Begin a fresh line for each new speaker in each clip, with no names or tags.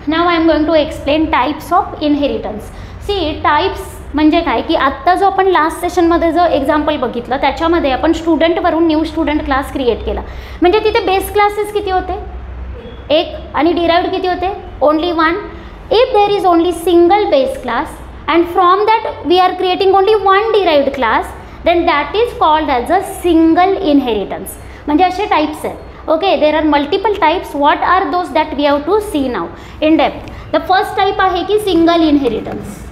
Now I am going to explain types of inheritance. See types म्हणजे काय की आत्ता जो आपण लास्ट सेशनमध्ये जो एक्झाम्पल बघितलं त्याच्यामध्ये आपण स्टुडंटवरून न्यू स्टुडंट क्लास क्रिएट केला. म्हणजे तिथे बेस क्लासेस किती होते? एक. आणि डिराइव्ड किती होते? Only one. If there is only single base class and from that we are creating only one derived class then that is called as a single inheritance. म्हणजे असे टाइप्स आहेत. Okay, there are multiple types. What are those that we have to see now in depth. The first type आहे की single inheritance.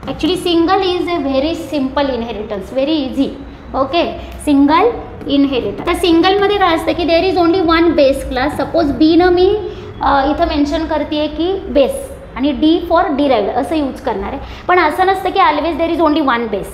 Actually single is a very simple inheritance, very easy. Okay, single inheritance. तर सिंगलमध्ये काय असतं की there is only one base class. Suppose बीनं मी इथं मेन्शन करते आहे की बेस आणि डी फॉर डिराइव्ड असं यूज करणार आहे. पण असं नसतं की always there is only one base.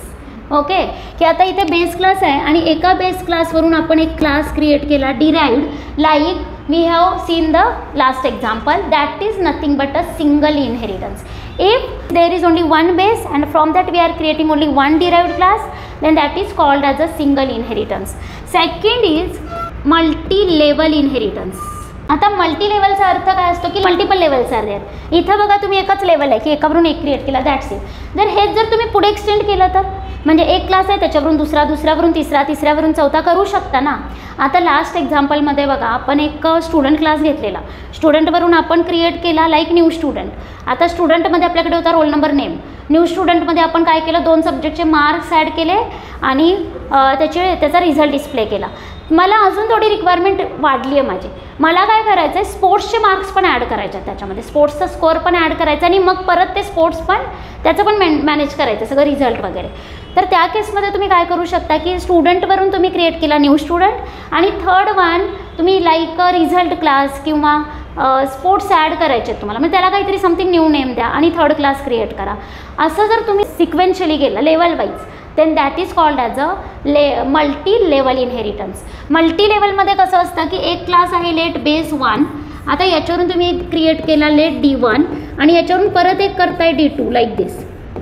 Okay, की आता इथे बेस क्लास आहे आणि एका बेस क्लासवरून आपण एक क्लास क्रिएट केला derived, like we have seen the last example. That is nothing but a single inheritance. If there is only one base and from that we are creating only one derived class, then that is called as a single inheritance. Second is multi-level inheritance. आता multi लेवलचा अर्थ काय असतो की multiple levels R there. इथं बघा तुम्ही एकच लेवल आहे की एकावरून एक क्रिएट केला, दॅट्स इट. जर हेच जर तुम्ही पुढे एक्सटेंड केलं तर म्हणजे एक क्लास आहे त्याच्यावरून दुसरा, दुसऱ्यावरून तिसरा, तिसऱ्यावरून चौथा करू शकता ना. आता लास्ट एक्झाम्पलमध्ये बघा आपण एक स्टुडंट क्लास घेतलेला, स्टुडंटवरून आपण क्रिएट केला लाईक न्यू स्टुडंट. आता स्टुडंटमध्ये आपल्याकडे होता रोल नंबर, नेम. न्यू स्टुडंटमध्ये आपण काय केलं, 2 सब्जेक्टचे मार्क्स ॲड केले आणि त्याचा रिझल्ट डिस्प्ले केला. मला अजून थोडी रिक्वायरमेंट वाढली आहे माझी. मला काय करायचं आहे, स्पोर्ट्सचे मार्क्स पण ॲड करायचे आहेत त्याच्यामध्ये, स्पोर्ट्सचा स्कोअर पण ॲड करायचा आणि मग परत ते स्पोर्ट्स पण त्याचं पण मॅनेज करायचं सगळं रिझल्ट वगैरे. तर त्या केसमध्ये तुम्ही काय करू शकता की स्टुडंटवरून तुम्ही क्रिएट केला न्यू स्टुडंट आणि थर्ड वन तुम्ही लाईक रिझल्ट क्लास किंवा स्पोर्ट्स ॲड करायचे आहेत तुम्हाला, म्हणजे त्याला काहीतरी समथिंग न्यू नेम द्या आणि थर्ड क्लास क्रिएट करा. असं जर तुम्ही सिक्वेन्शियली गेलं level wise then that is called as a multi level inheritance. Multi लेवलमध्ये कसं असतं की एक क्लास आहे लेट बेस 1. आता याच्यावरून तुम्ही क्रिएट केला लेट D1 आणि याच्यावरून परत एक करताय D2 लाईक दिस.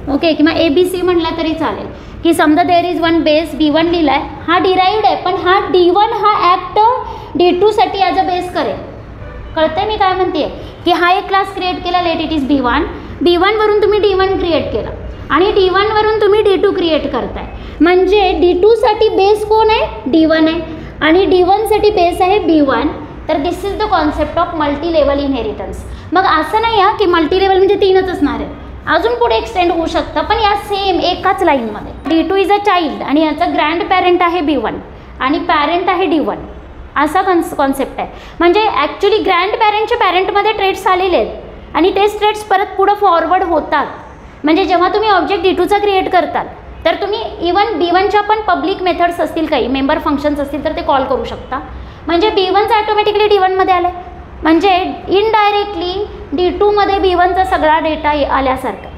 ओके, किंवा ABC म्हटलं तरी चालेल की समजा there is one base B1 लिहिला आहे, हा डिराइव्ड आहे पण हा D1 हा ॲक्ट D2साठी ॲज अ बेस करेल. कळतंय मी काय म्हणते की हा एक क्लास क्रिएट केला लेट इट इज B1. B1वरून तुम्ही D1 क्रिएट केला आणि D1वरून तुम्ही D2 क्रिएट करताय. म्हणजे D2साठी बेस कोण आहे, D1 आहे आणि D1साठी बेस आहे B1. तर this is the concept of multi level inheritance. मग असं नाही आहे की मल्टी लेवल म्हणजे 3च असणार आहे, अजून पुढे एक्सटेंड होऊ शकतं पण या सेम एकाच लाईनमध्ये. D2 इज अ चाइल्ड आणि याचा ग्रँड पॅरेंट आहे B1 आणि पॅरेंट आहे D1 असा कॉन्सेप्ट आहे. म्हणजे ॲक्च्युली ग्रँड पॅरेंटच्या पॅरेंटमध्ये ट्रेड्स आलेले आहेत आणि तेच ट्रेड्स परत पुढं फॉरवर्ड होतात. म्हणजे जेव्हा तुम्ही ऑब्जेक्ट D2चा क्रिएट करताल तर तुम्ही इवन B1च्या पण पब्लिक मेथड्स असतील, काही मेंबर फंक्शन्स असतील तर ते कॉल करू शकता. म्हणजे B1चं ॲटोमॅटिकली D1मध्ये आलं आहे, म्हणजे इनडायरेक्टली D2मध्ये B1चा सगळा डेटा आल्यासारखं.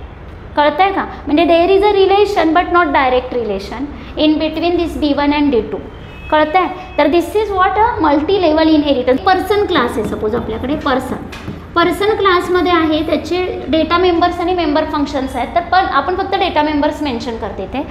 कळतं आहे का? म्हणजे there is a relation but not direct relation in between this B1 and D2. कळतं आहे? तर this is what a multi level inheritance. Person class आहे सपोज आपल्याकडे, पर्सन क्लासमध्ये आहे त्याचे डेटा मेंबर्स आणि मेंबर फंक्शन्स आहेत. तर पण आपण फक्त डेटा मेंबर्स मेन्शन करते ते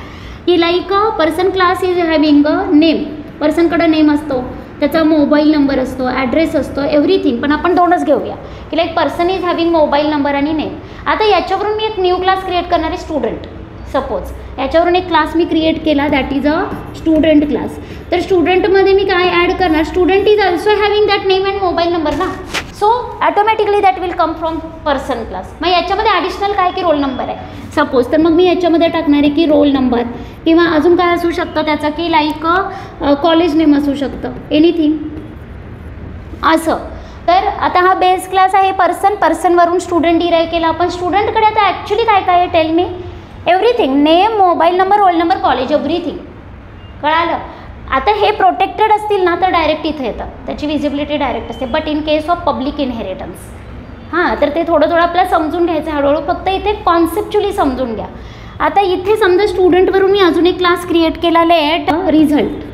की like person class is having a name. पर्सनकडं नेम असतो, त्याचा मोबाईल नंबर असतो, ॲड्रेस असतो, एव्हरीथिंग. पण आपण 2च घेऊया की like person is having mobile number आणि नेम. आता याच्यावरून मी एक न्यू क्लास क्रिएट करणार आहे स्टुडंट. सपोज याच्यावरून एक क्लास मी क्रिएट केला that is a student class. तर स्टुडंटमध्ये मी काय ॲड करणार, student is also having that name and mobile number ना. So automatically that will come from person class. मग याच्यामध्ये ॲडिशनल काय की रोल नंबर आहे सपोज, तर मग मी याच्यामध्ये टाकणार आहे की रोल नंबर किंवा अजून काय असू शकतं त्याचं की लाईक कॉलेज नेम असू शकतं, एनिथिंग असं. तर आता हा बेस क्लास आहे पर्सनवरून स्टुडंट डिराईव्ह केला आपण. स्टुडंटकडे आता ॲक्च्युली काय काय आहे tell me, everything, name, mobile number, roll number, college, everything. कळालं? आता हे प्रोटेक्टेड असतील ना तर डायरेक्ट इथं येतं, त्याची विजिबिलिटी डायरेक्ट असते. But in case of public inheritance हां तर ते थोडं आपल्याला समजून घ्यायचं हळूहळू, फक्त इथे कॉन्सेप्च्युअली समजून घ्या. आता इथे समजा स्टुडंटवरून मी अजून एक क्लास क्रिएट केला लेट रिझल्ट.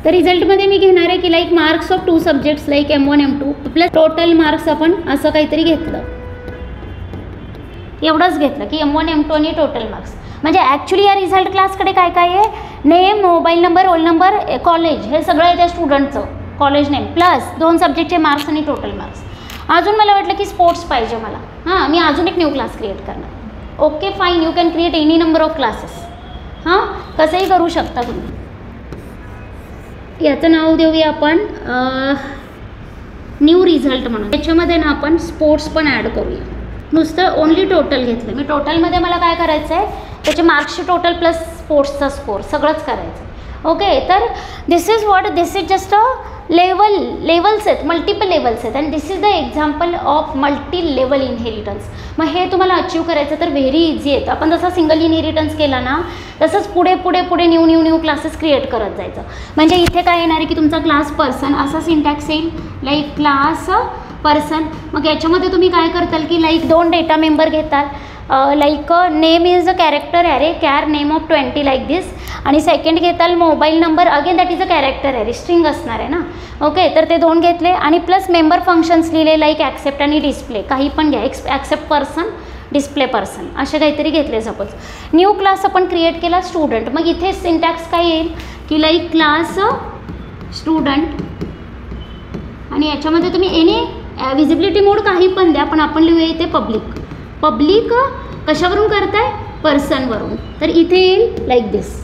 तर रिझल्टमध्ये मी घेणार आहे की like marks of 2 subjects like M1 M2 plus total marks आपण असं काहीतरी घेतलं, एवढंच घेतलं की M1 M2 आणि टोटल मार्क्स. म्हणजे ॲक्च्युली या रिझल्ट क्लासकडे काय काय आहे, name, mobile number, roll number, college, हे सगळं आहे त्या स्टुडंटचं कॉलेज नेम प्लस 2 सब्जेक्टचे मार्क्स आणि टोटल मार्क्स. अजून मला वाटलं की स्पोर्ट्स पाहिजे मला, हां मी अजून एक न्यू क्लास क्रिएट करणार. Okay fine, you can create any number of classes. हां कसंही करू शकता तुम्ही. याचं नाव देऊया आपण न्यू रिझल्ट म्हणून. त्याच्यामध्ये ना आपण स्पोर्ट्स पण ॲड करूया. नुसतं ओनली टोटल घेतलं मी. टोटलमध्ये मला काय करायचं आहे, त्याचे मार्क्सचे टोटल प्लस स्पोर्ट्सचा स्कोर सगळंच करायचं. ओके, तर this is just a levels आहेत, मल्टिपल लेवल्स आहेत and this is the example of multi level inheritance. मग हे तुम्हाला अचीव करायचं तर व्हेरी इझी आहे. आपण जसा सिंगल इनहेरिटन्स केला ना तसंच पुढे पुढे पुढे न्यू क्लासेस क्रिएट करत जायचं. म्हणजे इथे काय येणार आहे की तुमचा क्लास पर्सन असा सिंटॅक्स येईल, लाईक क्लास पर्सन. मग याच्यामध्ये तुम्ही काय करताल की लाईक 2 डेटा मेंबर घेताल, like name is a character array, char name of 20 like this. आणि सेकंड घेताल mobile number, again that is a character array, string असणार आहे ना. ओके, तर ते 2 घेतले आणि प्लस मेंबर फंक्शन्स लिहिले लाईक ॲक्सेप्ट आणि डिस्प्ले, काही पण घ्या, ॲक्सेप्ट पर्सन, डिस्प्ले पर्सन असे काहीतरी घेतले. सपोज न्यू क्लास आपण क्रिएट केला स्टुडंट. मग इथे सिंटॅक्स काय येईल की लाईक क्लास स्टुडंट आणि याच्यामध्ये तुम्ही एनी विजिबिलिटी मोड काही पण द्या, पण आपण लिहूया इथे पब्लिक कशावरून करताय, पर्सनवरून. तर इथे येईल लाईक दिस,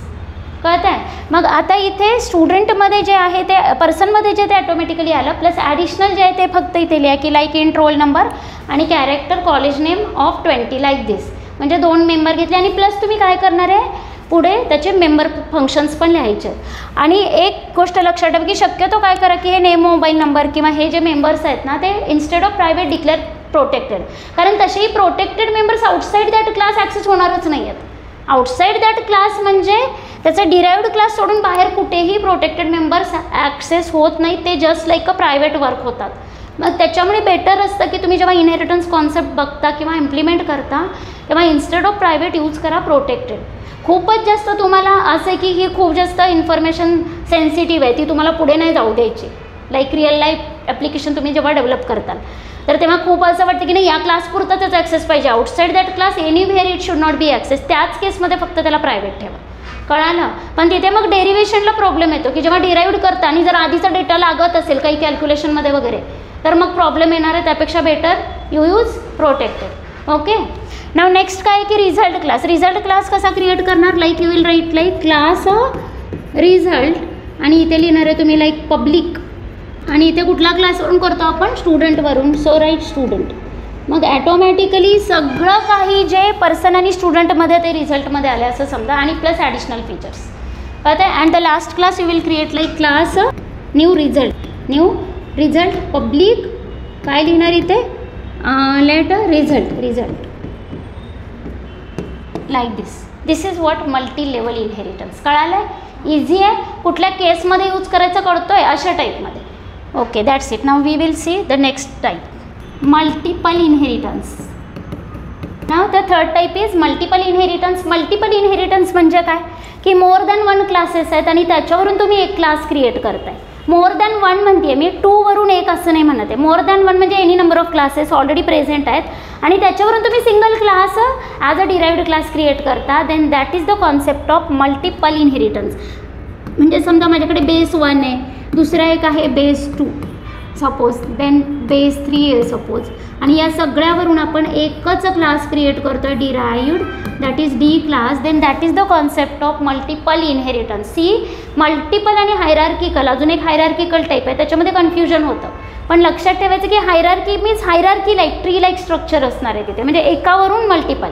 कळत आहे. मग आता इथे स्टुडंटमध्ये जे आहे ते पर्सनमध्ये जे ते ॲटोमॅटिकली आलं, प्लस ॲडिशनल जे आहे ते फक्त इथे लिहा की लाईक इन रोल नंबर आणि character college name of 20 like this. म्हणजे 2 मेंबर घेतले आणि प्लस तुम्ही काय करणार आहे पुढे त्याचे मेंबर फंक्शन्स पण लिहायचे. आणि एक गोष्ट लक्षात ठेवा की शक्यतो काय करा की हे नेम, मोबाईल नंबर किंवा हे जे मेंबर्स आहेत ना ते instead of private declare protected. कारण तसेही protected members outside that class access होणारच नाही आहेत. आउटसाईड दॅट क्लास म्हणजे त्याचा डिराइव्ड क्लास सोडून बाहेर कुठेही प्रोटेक्टेड मेंबर्स ॲक्सेस होत नाही, ते just like a private work होतात. मग त्याच्यामुळे बेटर असतं की तुम्ही जेव्हा इनहेरिटन्स कॉन्सेप्ट बघता किंवा इम्प्लिमेंट करता तेव्हा इन्स्टेड ऑफ प्रायव्हेट यूज करा प्रोटेक्टेड. खूपच जास्त तुम्हाला असं आहे की ही खूप जास्त इन्फॉर्मेशन सेन्सिटिव्ह आहे, ती तुम्हाला पुढे नाही जाऊ द्यायची. लाईक रिअल लाईफ ॲप्लिकेशन तुम्ही जेव्हा डेव्हलप करताल तर तेव्हा खूप असं वाटतं की नाही या क्लासपुरता त्याचा ॲक्सेस पाहिजे, outside that class anywhere it should not be access. त्याच केसमध्ये फक्त त्याला प्रायव्हेट ठेवा, कळालं. पण तिथे मग डेरिव्हेशनला प्रॉब्लेम येतो की जेव्हा डिराइव्ड करता आणि जर आधीचा डेटा लागत असेल काही कॅल्क्युलेशनमध्ये वगैरे तर मग प्रॉब्लेम येणार आहे. त्यापेक्षा better you use protected. Okay, now next काय की रिझल्ट क्लास. रिझल्ट क्लास कसा क्रिएट करणार, like you will right like class result आणि इथे लिहिणार आहे तुम्ही लाईक पब्लिक आणि इथे कुठला क्लासवरून करतो आपण, स्टुडंटवरून. So write student. मग ॲटोमॅटिकली सगळं काही जे पर्सन आणि स्टुडंटमध्ये ते रिझल्टमध्ये आले असं समजा आणि प्लस ॲडिशनल फीचर्स कळतं आहे. And the last class you will create like class new result public काय लिहिणार इथे let result like this is what multi level inheritance. कळालं आहे, इझी आहे, कुठल्या केसमध्ये यूज करायचं कळतो आहे अशा टाईपमध्ये. Okay, that's it. Now we will see the next type, multiple inheritance. Now the third type is multiple inheritance. Multiple inheritance म्हणजे काय की मोर दॅन 1 क्लासेस आहेत आणि त्याच्यावरून तुम्ही एक क्लास क्रिएट करताय. मोर दॅन 1 म्हणते मी, 2 वरून 1 असं नाही म्हणत आहे. मोर दॅन 1 म्हणजे any number of classes already present आहेत आणि त्याच्यावरून तुम्ही single class as a derived class create करता. Then that is the concept of multiple inheritance. म्हणजे समजा माझ्याकडे बेस 1 आहे, दुसरा एक आहे बेस 2 सपोज, देन बेस 3 आहे सपोज, आणि या सगळ्यावरून आपण एकच क्लास क्रिएट करतो आहे derived, that is D class. Then that is the concept of multiple inheritance. See multiple आणि हायरार्किकल, अजून एक हायरार्किकल टाईप आहे, त्याच्यामध्ये कन्फ्युजन होतं. पण लक्षात ठेवायचं की hierarchy means hierarchy like tree like structure असणार आहे तिथे, म्हणजे एकावरून मल्टिपल.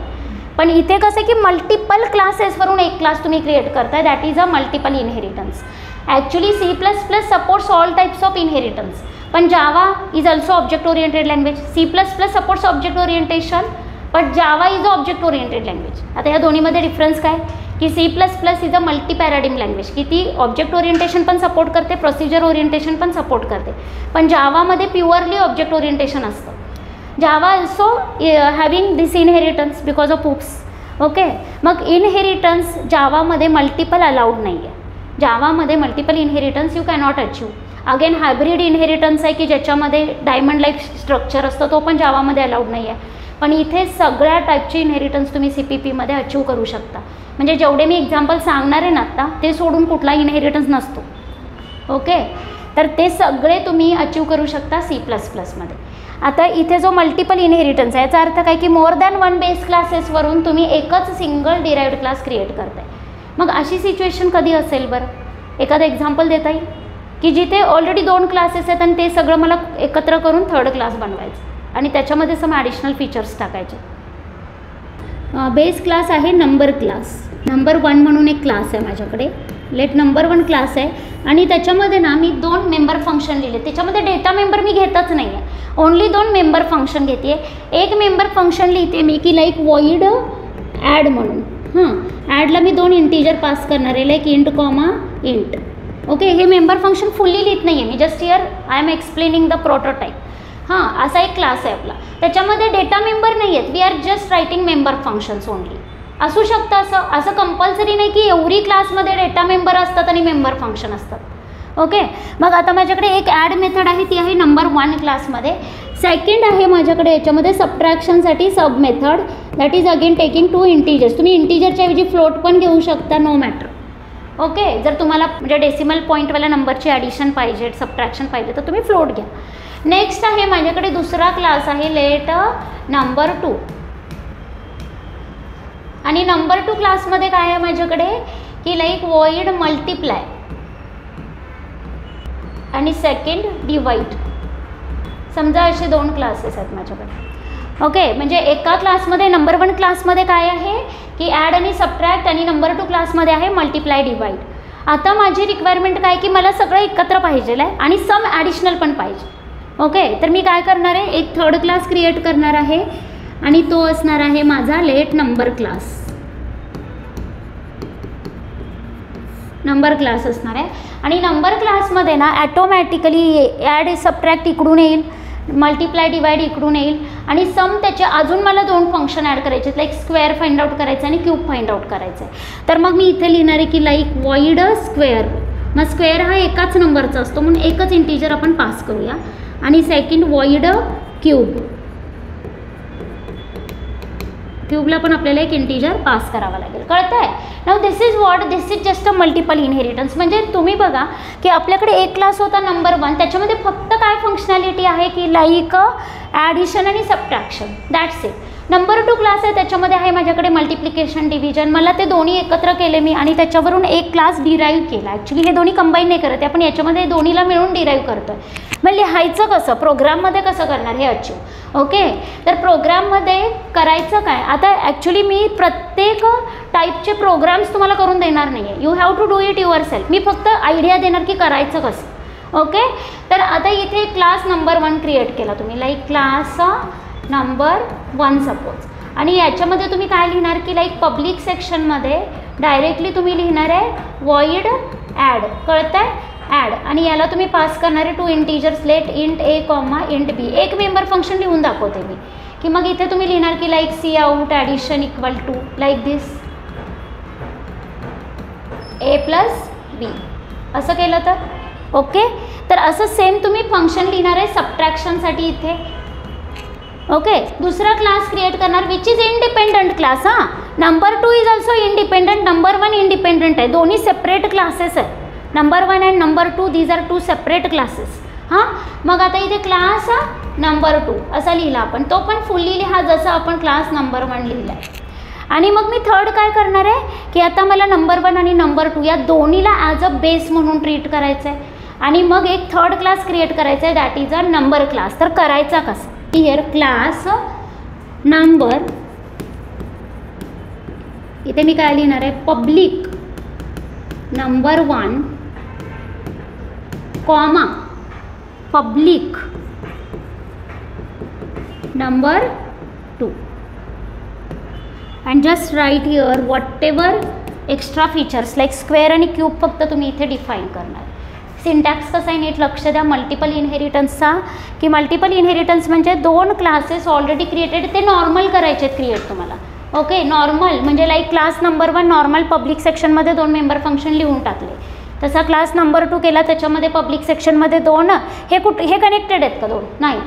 पण इथे कसं की मल्टिपल क्लासेसवरून एक क्लास तुम्ही क्रिएट करताय, that is a multiple inheritance. Actually C++ supports all types of inheritance, पण Java is also object oriented language. C++ supports object orientation but Java is a object oriented language. आता या दोन्हीमध्ये difference काय की C++ is a multi paradigm language की ती object orientation पण support करते, प्रोसिजर ओरिएंटेशन पण सपोर्ट करते. पण जावामध्ये प्युअरली ऑब्जेक्ट ओरिएंटेशन असतं. Java also having this inheritance because of hooks. Okay, मग इनहेरिटन्स जावामध्ये मल्टिपल अलाउड नाही आहे. जावामध्ये multiple inheritance you cannot achieve. Again hybrid inheritance आहे की ज्याच्यामध्ये डायमंड लाईक स्ट्रक्चर असतं, तो पण जावामध्ये अलाउड नाही आहे. पण इथे सगळ्या टाईपची इनहेरिटन्स तुम्ही CPP मध्ये अचीव करू शकता. म्हणजे जेवढे मी एक्झाम्पल सांगणार आहे ना आत्ता ते सोडून कुठला इनहेरिटन्स नसतो. ओके, तर ते सगळे तुम्ही अचीव करू शकता C++ मध्ये. आता इथे जो मल्टिपल इनहेरिटन्स आहे याचा अर्थ काय की मोर दॅन वन बेस क्लासेसवरून तुम्ही एकच सिंगल डिराइव्ड क्लास क्रिएट करताय. मग अशी सिच्युएशन कधी असेल बरं? एखादं एक्झाम्पल देता येईल की जिथे ऑलरेडी 2 क्लासेस आहेत आणि ते सगळं मला एकत्र करून थर्ड क्लास बनवायचं आणि त्याच्यामध्ये सम ॲडिशनल फीचर्स टाकायचे. बेस क्लास आहे नंबर क्लास, नंबर 1 म्हणून एक क्लास आहे माझ्याकडे, लेट नंबर 1 क्लास आहे आणि त्याच्यामध्ये ना मी 2 मेंबर फंक्शन लिहिले. त्याच्यामध्ये डेटा मेंबर मी घेतच नाही आहे, ओन्ली 2 मेंबर फंक्शन घेते. एक मेंबर फंक्शन लिहिते मी की लाईक वॉइड ॲड म्हणून. ॲडला मी 2 इंटीजर पास करणार आहे, like int comma int. Okay, हे मेंबर फंक्शन फुल्ली लिहित नाही आहे मी, just here I am explaining the prototype. असा एक क्लास आहे आपला, त्याच्यामध्ये डेटा मेंबर नाही आहेत, we are just writing member functions only. असू शकतं असं कंपल्सरी नाही की एवढी क्लासमध्ये डेटा मेंबर असतात आणि मेंबर फंक्शन असतात. ओके, मग आता माझ्याकडे एक ॲड मेथड आहे, ती आहे नंबर 1 क्लासमध्ये. सेकंड आहे माझ्याकडे याच्यामध्ये सबट्रॅक्शनसाठी sub method, that is again taking 2 integers. तुम्ही इंटीजरच्या ऐवजी फ्लोट पण घेऊ शकता, नो मॅटर. ओके, जर तुम्हाला म्हणजे डेसिमल पॉईंटवाल्या नंबरची ॲडिशन पाहिजे, सबट्रॅक्शन पाहिजे तर तुम्ही फ्लोट घ्या. नेक्स्ट आहे माझ्याकडे दुसरा क्लास आहे लेट नंबर 2. आणि नंबर 2 क्लासमध्ये काय आहे माझ्याकडे की लाईक वॉइड मल्टिप्लाय आणि सेकंड डिवाइड. समजा असे 2 क्लासेस आहेत माझ्याकडे. ओके, म्हणजे एका क्लासमध्ये नंबर 1 क्लासमध्ये काय आहे की ॲड आणि सबट्रॅक्ट आणि नंबर 2 क्लासमध्ये आहे मल्टिप्लाय डिवाइड. आता माझी रिक्वायरमेंट काय की मला सगळं एकत्र पाहिजे आहे आणि सम ॲडिशनल पण पाहिजे. ओके, तर मी काय करणार आहे, एक थर्ड क्लास क्रिएट करणार आहे आणि तो असणार आहे माझा let number class. Number class असणार आहे आणि नंबर क्लासमध्ये ना ॲटोमॅटिकली ॲड सबट्रॅक्ट इकडून येईल, मल्टिप्लाय डिवाइड इकडून येईल आणि सम त्याचे अजून मला 2 फंक्शन ॲड करायचे, लाईक स्क्वेअर फाइंड आउट करायचं आणि क्यूब फाइंड आउट करायचं आहे. तर मग मी इथे लिहिणार आहे की लाईक वॉइड स्क्वेअर. मग स्क्वेअर हा एकाच नंबरचा असतो म्हणून एकच इंटीजर आपण पास करूया. आणि सेकंड वॉइड क्यूब, क्यूबला पण आपल्याला एक इंटीजर पास करावा लागेल. कळतं आहे? Now this is what, this is just a multiple inheritance. म्हणजे तुम्ही बघा की आपल्याकडे एक क्लास होता नंबर 1, त्याच्यामध्ये फक्त काय फंक्शनॅलिटी आहे की लाईक ॲडिशन आणि subtraction, that's it. Number 2 class आहे, त्याच्यामध्ये आहे माझ्याकडे मल्टिप्लिकेशन डिव्हिजन. मला ते दोन्ही एकत्र केले मी आणि त्याच्यावरून एक क्लास डिराईव्ह केला. ॲक्च्युली हे दोन्ही कंबाईन नाही करत आहे आपण, याच्यामध्ये दोन्हीला मिळून डिराईव्ह करतो आहे. मग लिहायचं कसं, प्रोग्राममध्ये कसं करणार हे अचीव. ओके, तर प्रोग्राममध्ये करायचं काय, आता ॲक्च्युली मी प्रत्येक टाईपचे प्रोग्राम्स तुम्हाला करून देणार नाही आहे, you have to do it yourself. मी फक्त आयडिया देणार की करायचं कसं. ओके, तर आता इथे क्लास नंबर 1 क्रिएट केला तुम्ही, लाईक क्लास नंबर 1 सपोज. आणि याच्यामध्ये तुम्ही काय लिहिणार की लाईक पब्लिक सेक्शनमध्ये डायरेक्टली तुम्ही लिहिणार आहे वॉइड ॲड. कळतं आहे? ॲड. आणि याला तुम्ही पास करणारे 2 इंटीजर्स, लेट इंट ए कॉमा इंट बी. एक मेंबर फंक्शन लिहून दाखवते मी की मग इथे तुम्ही लिहिणार की like cout addition equal to like this a plus b. असं केलं तर ओके. तर असं सेम तुम्ही फंक्शन लिहिणार आहे सबट्रॅक्शनसाठी इथे. ओके, दुसरा क्लास क्रिएट करणार which is independent class. Number 2 is also independent, number 1 independent आहे, दोन्ही सेपरेट क्लासेस आहेत. Number 1 and number 2 these are 2 separate classes. मग आता इथे क्लास नंबर 2 असा लिहिला आपण, तो पण फुल्ली लिहा जसं आपण क्लास नंबर 1 लिहिला आहे. आणि मग मी थर्ड काय करणार आहे की आता मला नंबर 1 आणि नंबर 2 या दोन्हीला ॲज अ बेस म्हणून ट्रीट करायचं आहे आणि मग एक थर्ड क्लास क्रिएट करायचा आहे, that is a number class. तर करायचा कसं, हिअर क्लास नंबर, इथे मी काय लिहिणार आहे public number 1 comma public number 2 and just write here whatever extra features like square आणि क्यूब फक्त तुम्ही इथे डिफाईन करणार. सिंटॅक्स कसं आहे नीट लक्ष द्या मल्टिपल इनहेरिटन्सचा, की मल्टिपल इनहेरिटन्स म्हणजे 2 क्लासेस ऑलरेडी क्रिएटेड ते नॉर्मल करायचे आहेत क्रिएट तुम्हाला. ओके, नॉर्मल म्हणजे like class number 1 normal public सेक्शनमध्ये 2 मेंबर फंक्शन लिहून टाकले, तसा क्लास नंबर 2 केला त्याच्यामध्ये पब्लिक सेक्शनमध्ये 2. हे हे कनेक्टेड आहेत का 2? नाही.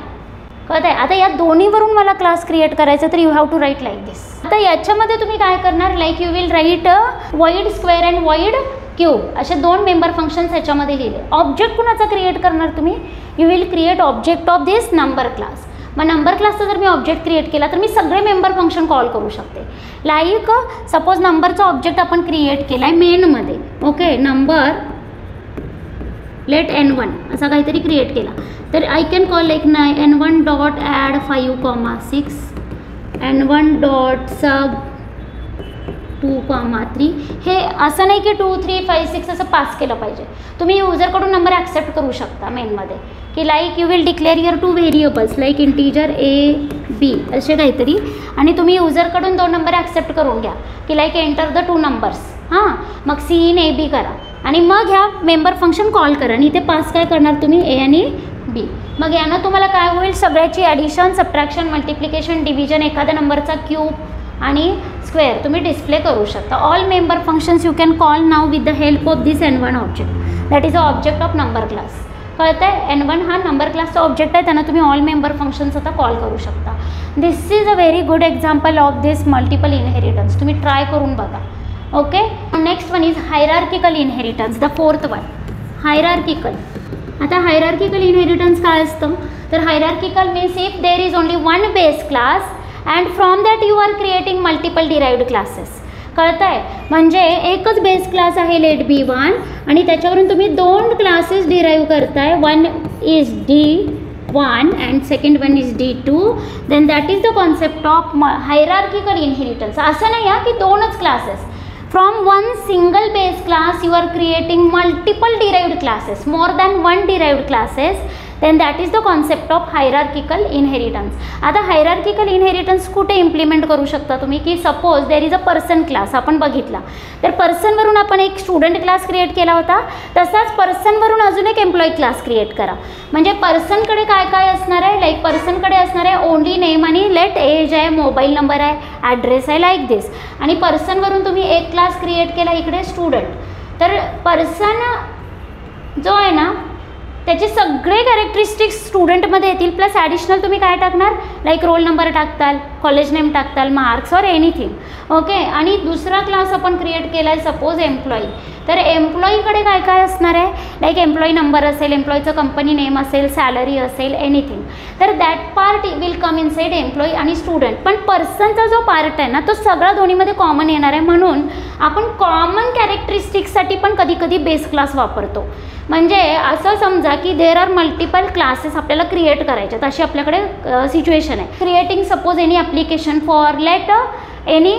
कळत आहे? आता या दोन्हीवरून मला क्लास क्रिएट करायचा तर you have to write like this. आता याच्यामध्ये तुम्ही काय करणार, like you will write void square and void cube असे 2 मेंबर फंक्शन्स ह्याच्यामध्ये लिहिले. ऑब्जेक्ट कुणाचा क्रिएट करणार तुम्ही, you will create object of this number class. मग नंबर क्लासचा जर मी ऑब्जेक्ट क्रिएट केला तर मी सगळे मेंबर फंक्शन कॉल करू शकते. लाईक सपोज नंबरचा ऑब्जेक्ट आपण क्रिएट केला आहे मेनमध्ये. ओके, नंबर लेट n1 असा काहीतरी क्रिएट केला तर I can call like n1 dot add 5,6 n1 dot sub 2,3. हे असं नाही की 2, 3, 5, 6 असं पास केलं पाहिजे. तुम्ही युजरकडून नंबर ॲक्सेप्ट करू शकता मेनमध्ये की like you will declare your 2 variables like integer A, B असे काहीतरी, आणि तुम्ही युजरकडून 2 नंबर ॲक्सेप्ट करून घ्या की लाईक एंटर द 2 नंबर्स. हां, मग C in AB करा आणि मग ह्या मेंबर फंक्शन कॉल करा आणि इथे पास काय करणार तुम्ही A आणि B. मग यानं तुम्हाला काय होईल, सगळ्याची ॲडिशन, सबट्रॅक्शन, मल्टिप्लिकेशन, डिव्हिजन, एखाद्या नंबरचा क्यूब आणि स्क्वेअर तुम्ही डिस्प्ले करू शकता. All member functions you can call now with the help of this n1 object that is a object of number class. कळतं आहे, n1 हा नंबर क्लासचा ऑब्जेक्ट आहे, त्यांना तुम्ही ऑल मेंबर फंक्शन्स आता कॉल करू शकता. This is a very good example of this multiple inheritance. तुम्ही ट्राय करून बघा. Okay, next one is hierarchical inheritance, the fourth one. Hierarchical. आता हायरार्किकल इनहेरिटन्स काय असतं तर hierarchical means if there is only one base class and from that you are creating multiple derived classes. कळतं आहे, म्हणजे एकच बेस क्लास आहे late B1 आणि त्याच्यावरून तुम्ही 2 क्लासेस डिराईव्ह करताय. One is D1 and second one is D2. Then that is the concept of hierarchical inheritance. असं नाही आहे की 2च classes. From one single base class you are creating multiple derived classes, more than one derived classes, then that is the concept of hierarchical inheritance. आता hierarchical inheritance कुठे implement करू शकता तुम्ही की suppose there is a person class आपण बघितला तर पर्सनवरून आपण एक स्टुडंट क्लास क्रिएट केला होता, तसाच पर्सनवरून अजून एक एम्प्लॉई क्लास क्रिएट करा. म्हणजे पर्सनकडे काय काय असणार आहे, लाईक पर्सनकडे असणार आहे ओनली नेम आणि लेट एज आहे, मोबाईल नंबर आहे, ॲड्रेस आहे, लाईक दिस. आणि पर्सनवरून तुम्ही एक क्लास क्रिएट केला इकडे स्टुडंट. तर पर्सन जो आहे ना त्याचे सगळे कॅरेक्टरिस्टिक्स स्टुडंटमध्ये येतील, प्लस ॲडिशनल तुम्ही काय टाकणार लाईक रोल नंबर टाकताल, कॉलेज नेम टाकताल, मार्क्स ऑर एनिथिंग. ओके, आणि दुसरा क्लास आपण क्रिएट केला आहे सपोज एम्प्लॉई. तर एम्प्लॉईकडे काय काय असणार आहे लाईक एम्प्लॉई नंबर असेल, एम्प्लॉईचं कंपनी नेम असेल, सॅलरी असेल, एनिथिंग. तर that part will come in side employee आणि स्टुडंट. पण पर्सनचा जो पार्ट आहे ना तो सगळा दोन्हीमध्ये कॉमन येणार आहे, म्हणून आपण कॉमन कॅरेक्टरिस्टिक्ससाठी पण कधी कधी बेस क्लास वापरतो. म्हणजे असं समजा की देर आर मल्टिपल क्लासेस आपल्याला क्रिएट करायचे आहेत, अशी आपल्याकडे सिच्युएशन आहे. Creating suppose any application for let any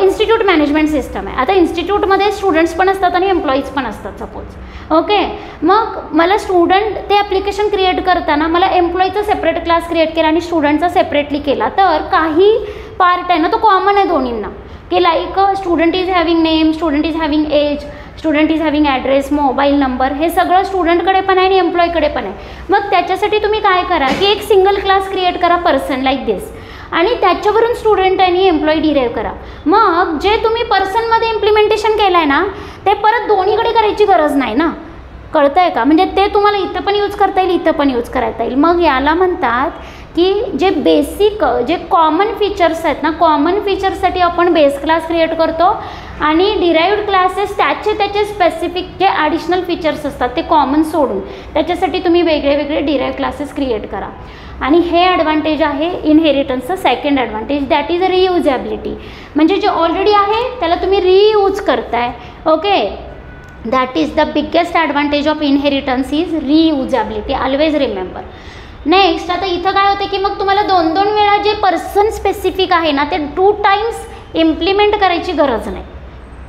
institute management system आहे. आता इन्स्टिट्यूटमध्ये स्टुडंट्स पण असतात आणि एम्प्लॉईज पण असतात सपोज. ओके, मग मला स्टुडंट ते ॲप्लिकेशन क्रिएट करताना मला एम्प्लॉईचा सेपरेट क्लास क्रिएट केला आणि स्टुडंटचा सेपरेटली केला, तर काही पार्ट आहे ना तो कॉमन आहे दोन्हींना की like student is having name, student is having age, student is having address, mobile number, हे सगळं स्टुडंटकडे पण आहे आणि एम्प्लॉईकडे पण आहे. मग त्याच्यासाठी तुम्ही काय करा की एक सिंगल क्लास क्रिएट करा पर्सन लाईक दिस आणि त्याच्यावरून स्टुडंट आणि एम्प्लॉई डिराईव्ह करा. मग जे तुम्ही पर्सनमध्ये इम्प्लिमेंटेशन केलं आहे ना ते परत दोन्हीकडे करायची गरज नाही ना. कळतं आहे का, म्हणजे ते तुम्हाला इथं पण यूज करता येईल, इथं पण यूज करता येईल. मग याला म्हणतात की जे बेसिक जे कॉमन फीचर्स आहेत ना, कॉमन फीचर्ससाठी आपण बेस क्लास क्रिएट करतो आणि डिराइव्ड क्लासेस त्याचे स्पेसिफिक जे ॲडिशनल फीचर्स असतात ते कॉमन सोडून त्याच्यासाठी तुम्ही वेगळे वेगळे डिराइव्ड क्लासेस क्रिएट करा. आणि हे ॲडव्हान्टेज आहे इनहेरिटन्सचं second advantage, that is reusability. म्हणजे जे ऑलरेडी आहे त्याला तुम्ही रियूज करताय. Okay, that is the biggest advantage of inheritance is reusability. Always remember. Next, आता इथं काय होतं की मग तुम्हाला 2-2 वेळा जे पर्सन स्पेसिफिक आहे ना ते 2 टाइम्स इम्प्लिमेंट करायची गरज नाही.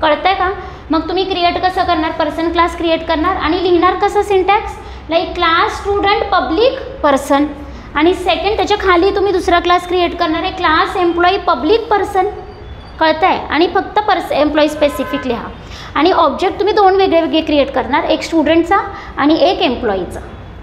कळतं आहे का. मग तुम्ही क्रिएट कसं करणार, पर्सन क्लास क्रिएट करणार आणि लिहिणार कसं syntax like class student public person आणि सेकंड त्याच्या खाली तुम्ही दुसरा क्लास क्रिएट करणार आहे क्लास एम्प्लॉई पब्लिक पर्सन. कळतं आहे. आणि फक्त एम्प्लॉई स्पेसिफिक लिहा आणि ऑब्जेक्ट तुम्ही 2 वेगळे वेगळे क्रिएट करणार, एक स्टुडंटचा आणि एक एम्प्लॉईचा.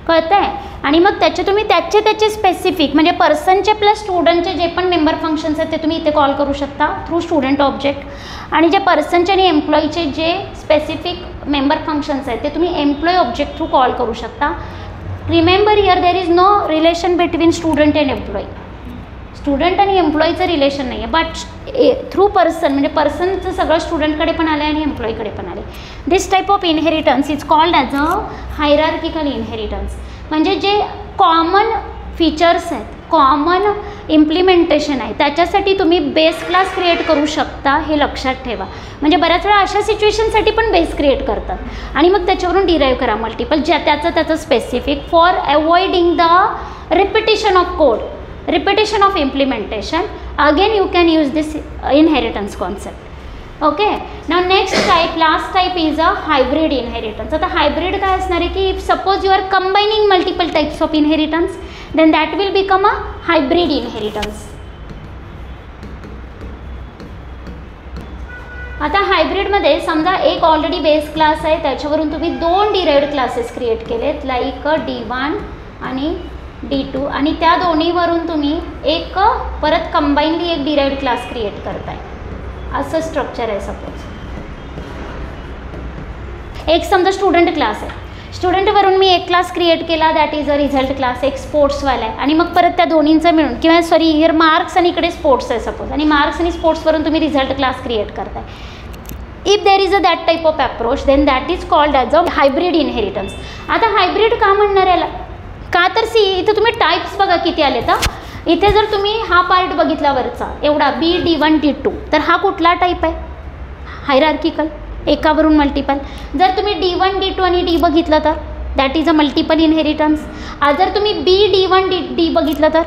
कळतं आहे. आणि मग तुम्ही त्याचे स्पेसिफिक म्हणजे पर्सनचे प्लस स्टुडंटचे जे पण मेंबर फंक्शन्स आहेत ते तुम्ही इथे कॉल करू शकता थ्रू स्टुडंट ऑब्जेक्ट. आणि जे पर्सनचे आणि एम्प्लॉईचे जे स्पेसिफिक मेंबर फंक्शन्स आहेत ते तुम्ही एम्प्लॉई ऑब्जेक्ट थ्रू कॉल करू शकता. Remember here there is no relation between student and employee. Student आणि एम्प्लॉईचं रिलेशन नाही आहे, बट थ्रू पर्सन म्हणजे पर्सनचं सगळं स्टुडंटकडे पण आलं आणि एम्प्लॉईकडे पण आले. This type of inheritance is called as a hierarchical inheritance. म्हणजे जे कॉमन फीचर्स आहेत, कॉमन इम्प्लिमेंटेशन आहे, त्याच्यासाठी तुम्ही बेस क्लास क्रिएट करू शकता, हे लक्षात ठेवा. म्हणजे बऱ्याच वेळा अशा सिच्युएशनसाठी पण बेस क्रिएट करतात आणि मग त्याच्यावरून डिराईव्ह करा मल्टिपल, त्याचं specific for avoiding the repetition of code, repetition of implementation. Again you can use this inheritance concept. Okay, now next type, last type is a hybrid inheritance. आता hybrid काय असणार आहे की if suppose you are combining multiple types of inheritance then that will become a hybrid inheritance. आता हायब्रिडमध्ये समजा एक already base class आहे, त्याच्यावरून तुम्ही 2 डिराइव्ड क्लासेस क्रिएट केलेत, लाईक D1 आणि D2, आणि त्या दोन्हीवरून तुम्ही एक परत कंबाइनली एक डिराइव्ड क्लास क्रिएट करताय. असं स्ट्रक्चर आहे. सपोज एक समजा स्टुडंट क्लास आहे, स्टुडंटवरून मी एक क्लास क्रिएट केला, that is a result class, एक स्पोर्ट्सवाला आहे, आणि मग परत त्या दोन्हींचं मिळून, किंवा सॉरी हिअर मार्क्स आणि इकडे स्पोर्ट्स आहे सपोज, आणि मार्क्स आणि स्पोर्ट्सवरून तुम्ही रिझल्ट क्लास क्रिएट करताय. If there is a that type of approach then that is called as a hybrid inheritance. आता हायब्रिड का म्हणणार याला, का तर सी इथं तुम्ही टाईप्स बघा किती आले. तर इथे जर तुम्ही हा पार्ट बघितला वरचा एवढा B1 D2, तर हा कुठला टाईप आहे, हायरार्किकल, एकावरून मल्टिपल. जर तुम्ही D1 D2 आणि D बघितलं तर that is a multiple inheritance. जर तुम्ही D1 D बघितलं तर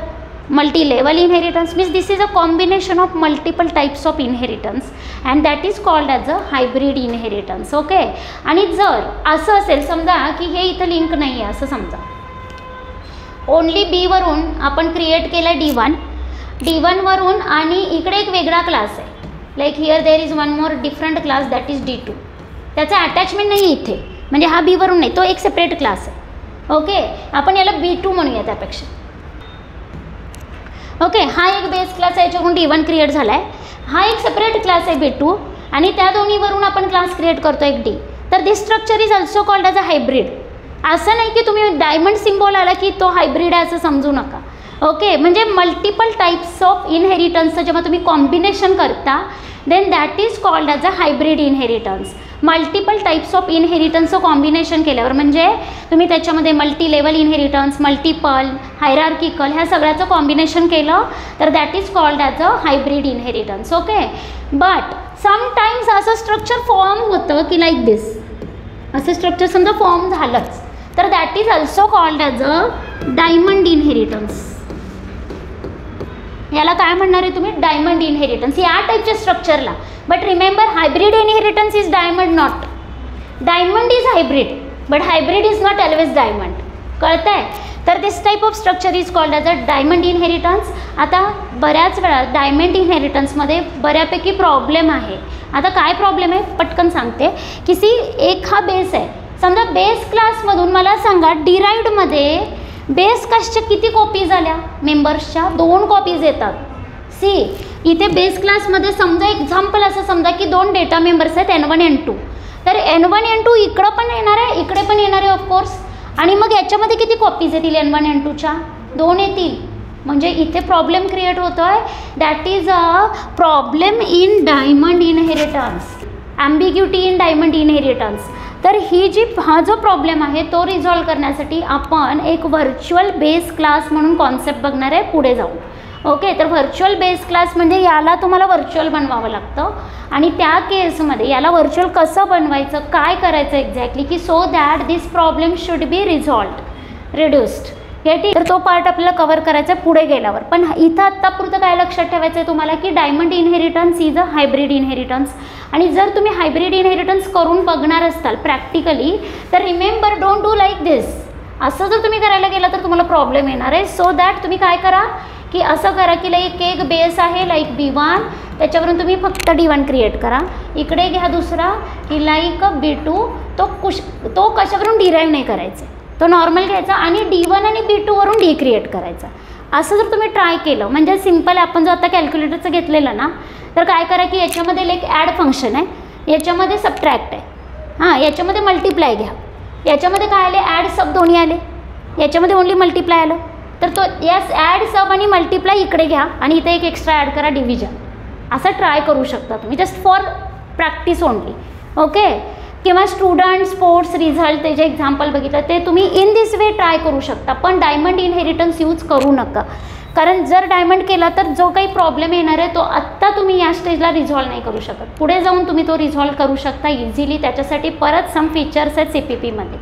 multi level inheritance. Means this is a combination of multiple types of inheritance and that is called as a hybrid inheritance. Okay, आणि जर असं असेल समजा की हे इथं लिंक नाही आहे, असं समजा ओनली Bवरून आपण क्रिएट केलं D1 वरून, आणि इकडे एक वेगळा क्लास आहे, like here there is one more different class that is D2. त्याचं अटॅचमेंट नाही आहे इथे, म्हणजे हा Bवरून नाही, तो एक सेपरेट क्लास आहे. ओके, आपण याला B2 म्हणूया त्यापेक्षा. ओके, हा एक बेस क्लास आहे, याच्यावरून D1 क्रिएट झाला आहे, हा एक सेपरेट क्लास आहे B2, आणि त्या दोन्हीवरून आपण क्लास क्रिएट करतो एक D. तर this structure is also called as a hybrid. असं नाही की तुम्ही डायमंड सिम्बॉल आला की तो हायब्रिड आहे असं समजू नका. ओके, म्हणजे मल्टिपल टाइप्स ऑफ इनहेरिटन्सचं जेव्हा तुम्ही कॉम्बिनेशन करता then that is called as a hybrid inheritance. Multiple types of इनहेरिटन्सचं कॉम्बिनेशन केल्यावर म्हणजे तुम्ही त्याच्यामध्ये multi level inheritance, multiple, hierarchical ह्या सगळ्याचं कॉम्बिनेशन केलं तर that is called as a hybrid inheritance. Okay, but sometimes असं स्ट्रक्चर फॉर्म होतं की लाईक दिस, असं स्ट्रक्चर समजा फॉर्म झालंच तर that is also called as a diamond inheritance. याला काय म्हणणार आहे तुम्ही, डायमंड इनहेरिटन्स, या टाईपच्या स्ट्रक्चरला. But remember hybrid inheritance is diamond not, diamond is hybrid but hybrid is not always diamond. कळतं आहे? तर this type of structure is called as a diamond inheritance. आता बऱ्याच वेळा डायमंड इनहेरिटन्समध्ये बऱ्यापैकी प्रॉब्लेम आहे. आता काय प्रॉब्लेम आहे पटकन सांगते की सी एक हा बेस आहे, समजा बेस क्लासमधून मला सांगा डिराइव्डमध्ये बेस क्लासच्या किती कॉपीज आल्या, मेंबर्सच्या 2 कॉपीज येतात. सी इथे बेस क्लासमध्ये समजा एक्झाम्पल असं समजा की 2 डेटा मेंबर्स आहेत N1 N2, तर N1 N2 इकडं पण येणार आहे इकडे पण येणार आहे ऑफकोर्स, आणि मग याच्यामध्ये किती कॉपीज येतील N1 N2च्या, 2 येतील. म्हणजे इथे प्रॉब्लेम क्रिएट होतो आहे, that is a problem in diamond inheritance, ambiguity in diamond inheritance. तर ही जी हा जो प्रॉब्लेम आहे तो रिझॉल्व करण्यासाठी आपण एक व्हर्च्युअल बेस क्लास म्हणून कॉन्सेप्ट बघणार आहे पुढे जाऊ. ओके, तर व्हर्च्युअल बेस क्लास म्हणजे याला तुम्हाला व्हर्च्युअल बनवावं लागतं, आणि त्या केसमध्ये याला व्हर्च्युअल कसं बनवायचं, काय करायचं एक्झॅक्टली की so that this problem should be resolved, reduced. हे ठीक, तर तो पार्ट आपल्याला कवर करायचा आहे पुढे गेल्यावर. पण इथं आत्तापुरतं काय लक्षात ठेवायचं आहे तुम्हाला की diamond inheritance is a hybrid inheritance. आणि जर तुम्ही हायब्रिड इनहेरिटन्स करून बघणार असाल प्रॅक्टिकली तर रिमेंबर डोंट डू लाईक दिस. असं जर तुम्ही करायला गेलं तर तुम्हाला प्रॉब्लेम येणार आहे. सो दॅट तुम्ही काय करा की असं करा की लाईक एक बेस आहे लाईक B1, त्याच्यावरून तुम्ही फक्त D1 क्रिएट करा. इकडे घ्या दुसरा की लाईक B2, तो कशावरून डिराईव्ह नाही करायचा, तो नॉर्मल घ्यायचा आणि D1 आणि B2 वरून D क्रिएट करायचा. असं जर तुम्ही ट्राय केलं म्हणजे सिम्पल आपण जो आता कॅल्क्युलेटरचं घेतलेलं ना, तर काय करा की याच्यामध्ये एक ॲड फंक्शन आहे, याच्यामध्ये सबट्रॅक्ट आहे, हां याच्यामध्ये मल्टिप्लाय घ्या, याच्यामध्ये काय आले ॲड सब दोन्ही आले, याच्यामध्ये ओनली मल्टिप्लाय आलं, तर तो यस ॲड सब आणि मल्टिप्लाय इकडे घ्या आणि इथे एक एक्स्ट्रा ॲड करा डिव्हिजन. असं ट्राय करू शकता तुम्ही just for practice only. Okay, किंवा स्टुडंट स्पोर्ट्स रिझल्ट ते जे एक्झाम्पल बघितलं ते तुम्ही इन दिस वे ट्राय करू शकता, पण डायमंड इनहेरिटन्स यूज करू नका. कारण जर डायमंड केला तर जो काही प्रॉब्लेम येणार आहे तो आत्ता तुम्ही या स्टेजला रिझॉल्व नाही करू शकत, पुढे जाऊन तुम्ही तो रिझॉल्व करू शकता इझिली. त्याच्यासाठी परत सम फीचर्स आहेत CPPमध्ये.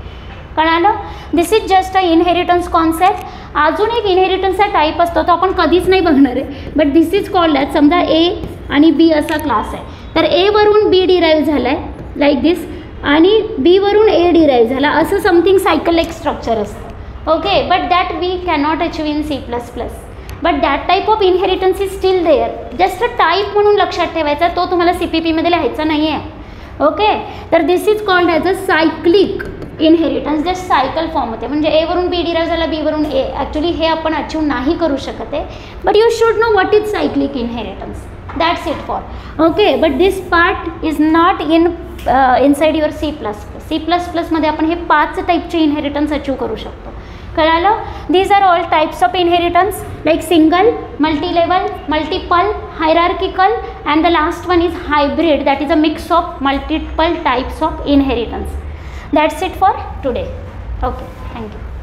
कळालं? This is just a inheritance concept. अजून एक इनहेरिटन्सचा टाईप असतो तो आपण कधीच नाही बघणार आहे, but this is called as, समजा A आणि B असा क्लास आहे, तर A वरून B डिराईव्ह झाला आहे लाईक दिस, आणि B वरून A डिराईव्ह झाला, असं समथिंग सायकल एक स्ट्रक्चर असतं. Okay, but that we cannot achieve in C++. But that type of inheritance is still there. Just a type म्हणून लक्षात ठेवायचा, तो तुम्हाला CPPमध्ये लिहायचा नाही आहे. ओके, तर this is called as a cyclic inheritance. Just cycle form होते, म्हणजे A वरून B डिराईव्ह झाला, B वरून A. ॲक्च्युली हे आपण अचीव नाही करू शकत आहे, but you should know what is cyclic inheritance. That's it for. Okay, but this part is not inside your C++मध्ये आपण हे 5 टाईपचे इनहेरिटन्स अचीव करू शकतो. कळालं? These are all types of inheritance, like single, multi level, multiple, hierarchical, and the last one is hybrid, that is a mix of multiple types of inheritance. That's it for today. Okay, thank you.